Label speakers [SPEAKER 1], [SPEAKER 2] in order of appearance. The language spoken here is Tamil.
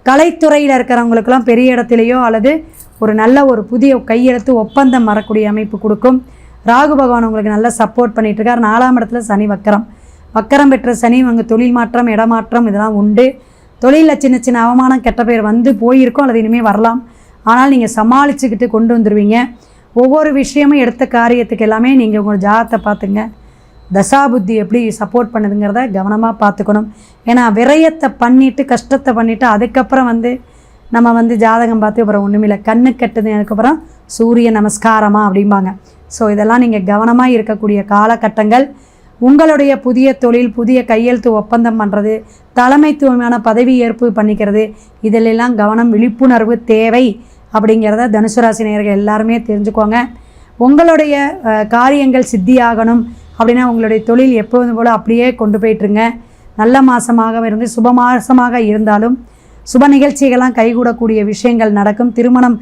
[SPEAKER 1] கலைத்துறையில் இருக்கிறவங்களுக்கெல்லாம் பெரிய இடத்துலையோ அல்லது ஒரு நல்ல ஒரு புதிய கையெழுத்து ஒப்பந்தம் வரக்கூடிய அமைப்பு கொடுக்கும். ராகு பகவான் உங்களுக்கு நல்லா சப்போர்ட் பண்ணிகிட்ருக்கார். 4ஆம் இடத்துல சனி வக்கரம் பெற்ற சனி உங்கள் தொழில் மாற்றம் இடமாற்றம் இதெல்லாம் உண்டு. தொழிலில் சின்ன சின்ன அவமானம் கெட்ட பேர் வந்து போயிருக்கோம், அல்லது இனிமேல் வரலாம். ஆனால் நீங்கள் சமாளிச்சுக்கிட்டு கொண்டு வந்துடுவீங்க. ஒவ்வொரு விஷயமும் எடுத்த காரியத்துக்கு எல்லாமே நீங்கள் உங்கள் ஜாதகத்தை பார்த்துங்க. தசாபுத்தி எப்படி சப்போர்ட் பண்ணுதுங்கிறத கவனமாக பார்த்துக்கணும். ஏன்னா விரயத்தை பண்ணிவிட்டு கஷ்டத்தை பண்ணிவிட்டு அதுக்கப்புறம் நம்ம ஜாதகம் பார்த்து அப்புறம் ஒன்றுமில்லை, கண்ணு கட்டுது அதுக்கப்புறம் சூரிய நமஸ்காரமா அப்படிம்பாங்க. ஸோ இதெல்லாம் நீங்கள் கவனமாக இருக்கக்கூடிய காலகட்டங்கள். உங்களுடைய புதிய தொழில், புதிய கையெழுத்து ஒப்பந்தம் பண்ணுறது, தலைமைத்துவமான பதவி ஏற்பு பண்ணிக்கிறது, இதிலெல்லாம் கவனம் விழிப்புணர்வு தேவை அப்படிங்கிறத தனுசு ராசி நேயர்கள் எல்லாருமே தெரிஞ்சுக்கோங்க. உங்களுடைய காரியங்கள் சித்தியாகணும் அப்படின்னா உங்களுடைய தொழில் எப்போதும் போல் அப்படியே கொண்டு போயிட்டுருங்க. நல்ல மாதமாக இருந்து சுப மாதமாக இருந்தாலும் சுப நிகழ்ச்சிகள்லாம் கைகூடக்கூடிய விஷயங்கள் நடக்கும். திருமணம்